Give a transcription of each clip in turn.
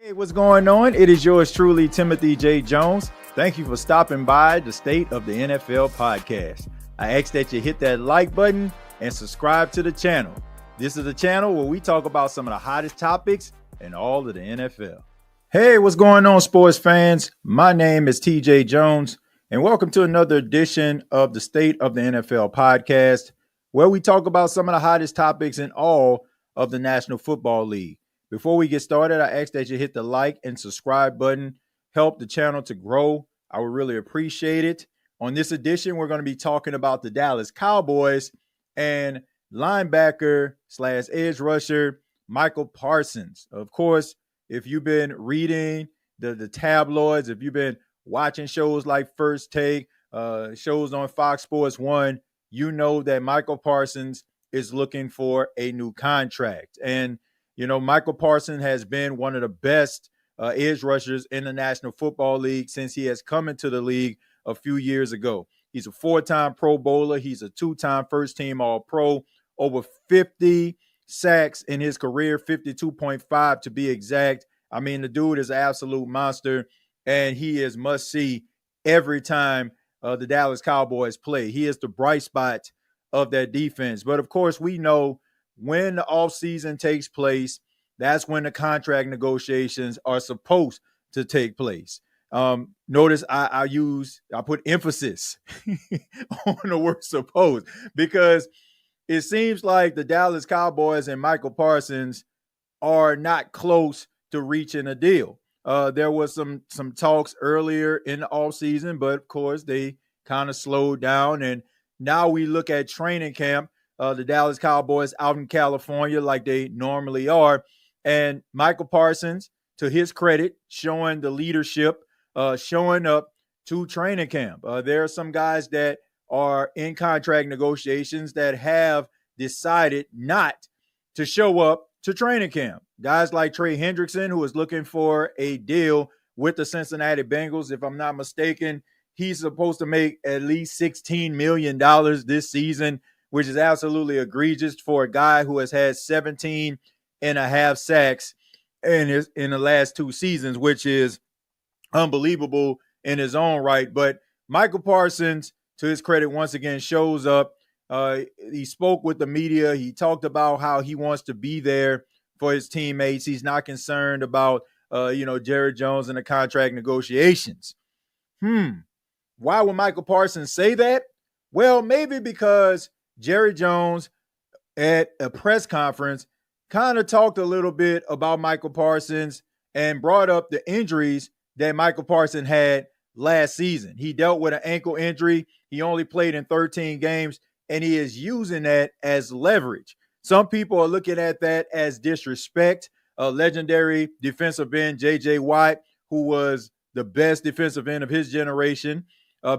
Hey, what's going on? It is yours truly, TJAY Jones. Thank you for stopping by the State of the NFL podcast. I ask that you hit that like button and subscribe to the channel. This is a channel where we talk about some of the hottest topics in all of the NFL. Hey, what's going on, sports fans? My name is TJAY Jones, and welcome to another edition of the State of the NFL podcast, where we talk about some of the hottest topics in all of the National Football League. Before we get started, I ask that you hit the like and subscribe button. Help the channel to grow. I would really appreciate it. On this edition, we're going to be talking about the Dallas Cowboys and linebacker / edge rusher Michael Parsons. Of course, if you've been reading the tabloids, if you've been watching shows like First Take, shows on Fox Sports 1, you know that Michael Parsons is looking for a new contract. And you know, Michael Parsons has been one of the best edge rushers in the National Football League since he has come into the league a few years ago. He's a 4-time Pro Bowler. He's a 2-time first-team All-Pro, over 50 sacks in his career, 52.5 to be exact. I mean, the dude is an absolute monster, and he is must-see every time the Dallas Cowboys play. He is the bright spot of that defense. But, of course, we know when the offseason takes place, that's when the contract negotiations are supposed to take place. Notice I put emphasis on the word supposed, because it seems like the Dallas Cowboys and Michael Parsons are not close to reaching a deal. There was some talks earlier in the offseason, but of course they kind of slowed down. And now we look at training camp. The Dallas Cowboys out in California like they normally are. And Michael Parsons, to his credit, showing the leadership, showing up to training camp. There are some guys that are in contract negotiations that have decided not to show up to training camp. Guys like Trey Hendrickson, who is looking for a deal with the Cincinnati Bengals. If I'm not mistaken, he's supposed to make at least $16 million this season, which is absolutely egregious for a guy who has had 17 and a half sacks in the last 2 seasons, which is unbelievable in his own right. But Michael Parsons, to his credit, once again shows up. He spoke with the media. He talked about how he wants to be there for his teammates. He's not concerned about, Jerry Jones and the contract negotiations. Why would Michael Parsons say that? Well, maybe because Jerry Jones at a press conference kind of talked a little bit about Michael Parsons and brought up the injuries that Michael Parsons had last season. He dealt with an ankle injury. He only played in 13 games, and he is using that as leverage. Some people are looking at that as disrespect. Legendary defensive end J.J. Watt, who was the best defensive end of his generation,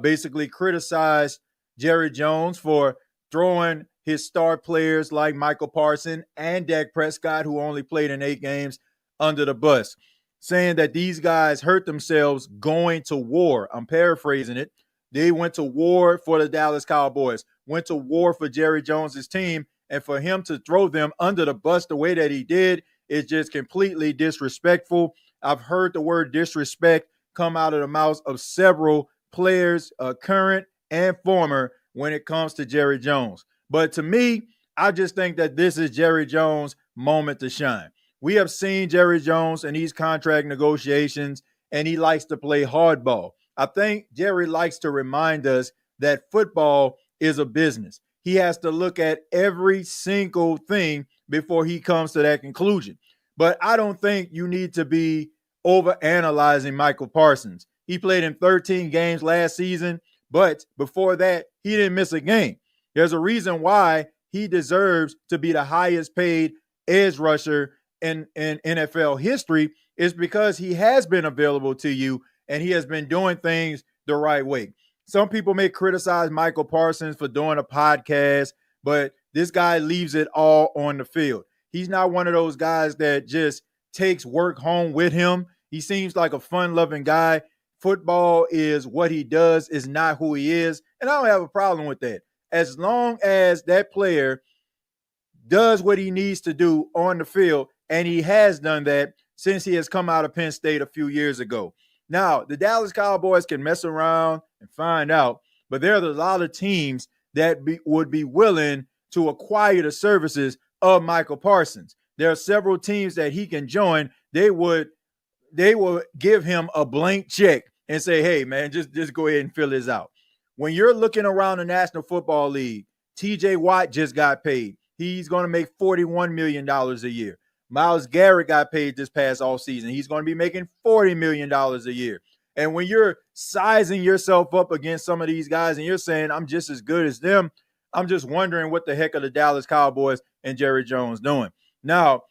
basically criticized Jerry Jones for throwing his star players like Michael Parsons and Dak Prescott, who only played in 8 games, under the bus, saying that these guys hurt themselves going to war. I'm paraphrasing it. They went to war for the Dallas Cowboys, went to war for Jerry Jones's team, and for him to throw them under the bus the way that he did is just completely disrespectful. I've heard the word disrespect come out of the mouths of several players, current and former, when it comes to Jerry Jones. But to me, I just think that this is Jerry Jones' moment to shine. We have seen Jerry Jones in these contract negotiations, and he likes to play hardball. I think Jerry likes to remind us that football is a business. He has to look at every single thing before he comes to that conclusion. But I don't think you need to be overanalyzing Michael Parsons. He played in 13 games last season, but before that, he didn't miss a game. There's a reason why he deserves to be the highest paid edge rusher in NFL history, is because he has been available to you and he has been doing things the right way. Some people may criticize Michael Parsons for doing a podcast, but this guy leaves it all on the field. He's not one of those guys that just takes work home with him. He seems like a fun-loving guy. Football is what he does, is not who he is. And I don't have a problem with that. As long as that player does what he needs to do on the field, and he has done that since he has come out of Penn State a few years ago. Now, the Dallas Cowboys can mess around and find out, but there are a lot of teams that would be willing to acquire the services of Michael Parsons. There are several teams that he can join. They will give him a blank check and say, hey, man, just go ahead and fill this out. When you're looking around the National Football League, TJ Watt just got paid. He's going to make $41 million a year. Myles Garrett got paid this past offseason. He's going to be making $40 million a year. And when you're sizing yourself up against some of these guys and you're saying, I'm just as good as them, I'm just wondering what the heck are the Dallas Cowboys and Jerry Jones doing. Now,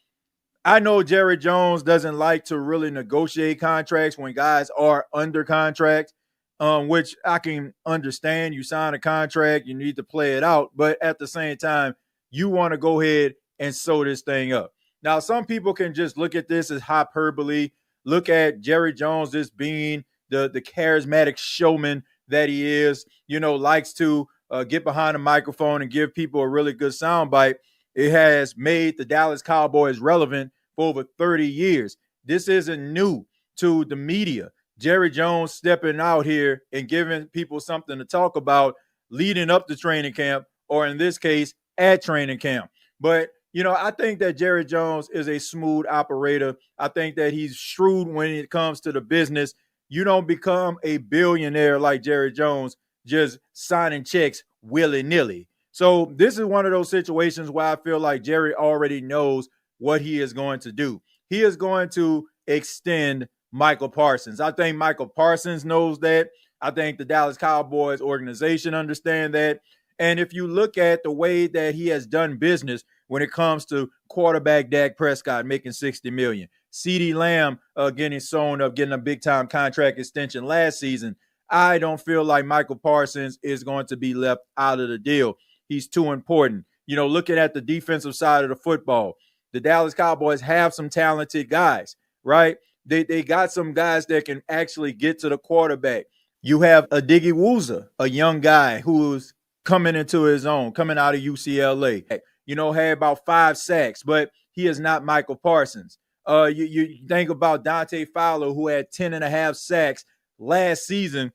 I know Jerry Jones doesn't like to really negotiate contracts when guys are under contract, which I can understand. You sign a contract, you need to play it out. But at the same time, you want to go ahead and sew this thing up. Now, some people can just look at this as hyperbole, look at Jerry Jones as being the charismatic showman that he is, likes to get behind a microphone and give people a really good soundbite. It has made the Dallas Cowboys relevant for over 30 years. This isn't new to the media. Jerry Jones stepping out here and giving people something to talk about leading up to training camp, or in this case, at training camp. But, I think that Jerry Jones is a smooth operator. I think that he's shrewd when it comes to the business. You don't become a billionaire like Jerry Jones just signing checks willy-nilly. So this is one of those situations where I feel like Jerry already knows what he is going to do. He is going to extend Michael Parsons. I think Michael Parsons knows that. I think the Dallas Cowboys organization understand that. And if you look at the way that he has done business when it comes to quarterback Dak Prescott making $60 million, CeeDee Lamb getting sewn up, getting a big-time contract extension last season, I don't feel like Michael Parsons is going to be left out of the deal. He's too important. Looking at the defensive side of the football, the Dallas Cowboys have some talented guys, right? They got some guys that can actually get to the quarterback. You have a Diggy Wooza, a young guy who's coming into his own, coming out of UCLA. Had about 5 sacks, but he is not Michael Parsons. You think about Dante Fowler, who had 10.5 sacks last season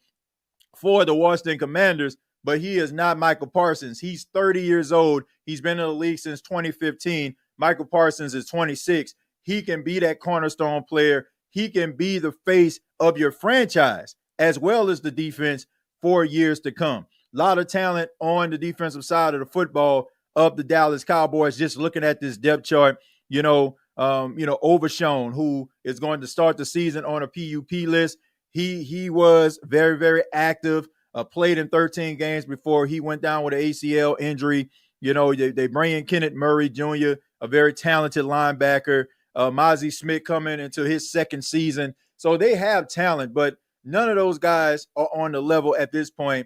for the Washington Commanders, but he is not Michael Parsons. He's 30 years old. He's been in the league since 2015. Michael Parsons is 26. He can be that cornerstone player. He can be the face of your franchise as well as the defense for years to come. A lot of talent on the defensive side of the football of the Dallas Cowboys. Just looking at this depth chart, Overshown, who is going to start the season on a PUP list. He was very, very active, played in 13 games before he went down with an ACL injury. They bring in Kenneth Murray Jr., a very talented linebacker. Mozzie Smith coming into his second season. So they have talent, but none of those guys are on the level at this point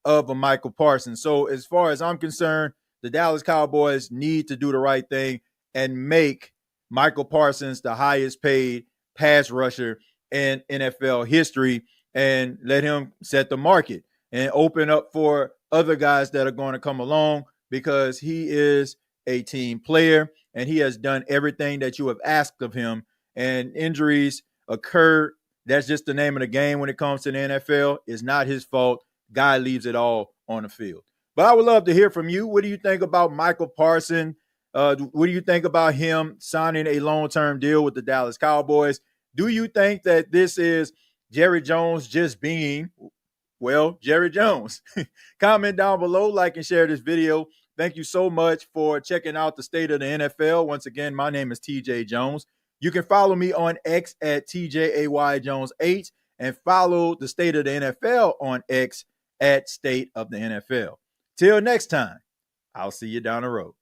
of a Michael Parsons. So as far as I'm concerned, the Dallas Cowboys need to do the right thing and make Michael Parsons the highest paid pass rusher in NFL history and let him set the market and open up for other guys that are going to come along, because he is a team player and he has done everything that you have asked of him. And injuries occur. That's just the name of the game when it comes to the NFL. It's not his fault. Guy leaves it all on the field. But I would love to hear from you. What do you think about Michael Parsons? What do you think about him signing a long-term deal with the Dallas Cowboys? Do you think that this is Jerry Jones just being, Jerry Jones? Comment down below, like and share this video. Thank you so much for checking out the State of the NFL. Once again, my name is TJAY Jones. You can follow me on X at TJAY Jones 8 and follow the State of the NFL on X at State of the NFL. Till next time, I'll see you down the road.